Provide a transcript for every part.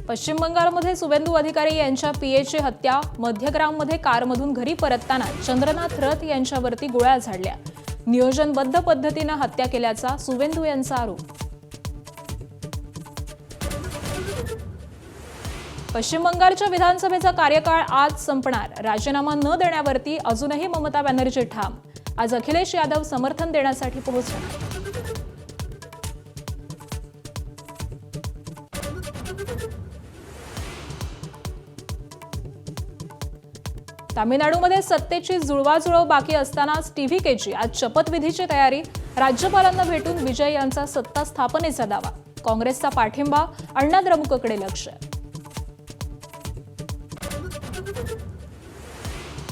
पश्चिम बंगालमध्ये सुवेंदू अधिकारी यांच्या पीएची हत्या, मध्यग्राममध्ये कारमधून घरी परतताना चंद्रनाथ रथ यांच्यावरती गोळ्या झाडल्या. नियोजनबद्ध पद्धतीने हत्या केल्याचा सुवेंदू यांचा आरोप. पश्चिम बंगालच्या विधानसभेचा कार्यकाळ आज संपणार. राजीनामा न देण्यावरती अजूनही ममता बॅनर्जी ठाम. आज अखिलेश यादव समर्थन देण्यासाठी पोहोचणार. तामिळनाडूमध्ये सत्तेची जुळवाजुळव बाकी असतानाच टीव्हीकेची आज शपथविधीची तयारी. राज्यपालांना भेटून विजय यांचा सत्ता स्थापनेचा दावा. काँग्रेसचा पाठिंबा अण्णा द्रमुककडे लक्ष.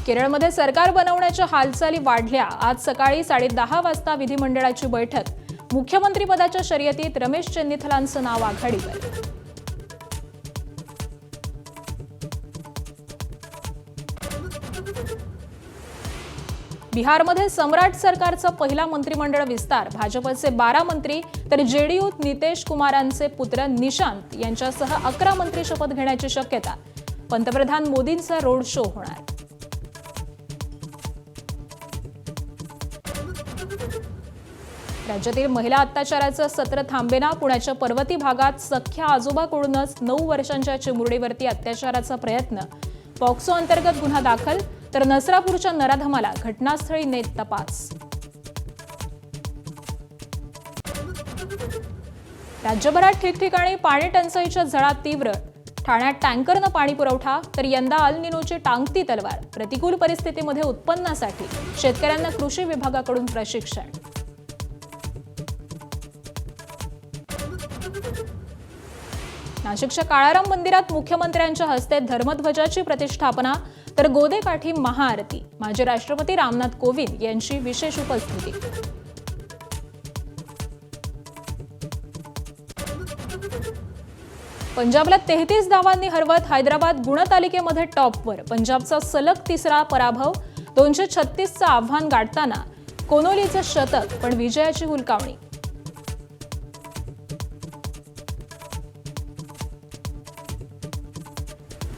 केरळमध्ये सरकार बनवण्याच्या हालचाली वाढल्या. आज सकाळी 10:30 वाजता विधिमंडळाची बैठक. मुख्यमंत्रीपदाच्या शर्यतीत रमेश चेन्निथलांचं नाव आघाडीवर. बिहारमध्ये सम्राट सरकारचा पहिला मंत्रिमंडळ विस्तार. भाजपचे 12 मंत्री तर जेडीयूत नितीश कुमारांचे पुत्र निशांत यांच्यासह 11 मंत्री शपथ घेण्याची शक्यता. पंतप्रधान मोदींचा रोड शो होणार. राज्यातील महिला अत्याचाराचं सत्र थांबेना. पुण्याच्या पर्वती भागात सख्या आजोबाकडूनच 9 वर्षांच्या चिमुरडीवरती अत्याचाराचा प्रयत्न. पॉक्सो अंतर्गत गुन्हा दाखल. तर नसरापूरच्या नराधमाला घटनास्थळी नेत तपास. राज्यभरात ठिकठिकाणी पाणी टंचाईच्या झळा तीव्र. ठाण्यात टँकरनं पाणी पुरवठा. तर यंदा अल निनोची टांगती तलवार. प्रतिकूल परिस्थितीमध्ये उत्पन्नासाठी शेतकऱ्यांना कृषी विभागाकडून प्रशिक्षण. नाशिकच्या काळाराम मंदिरात मुख्यमंत्र्यांच्या हस्ते धर्मध्वजाची प्रतिष्ठापना. तर गोदेकाठी महाआरती. माजी राष्ट्रपती रामनाथ कोविंद यांची विशेष उपस्थिती. पंजाबला 33 धावांनी हरवत हैदराबाद गुणतालिकेमध्ये टॉपवर. पंजाबचा सलग तिसरा पराभव. 236चं आव्हान गाठताना कोनोलीचं शतक, पण विजयाची हुलकावणी.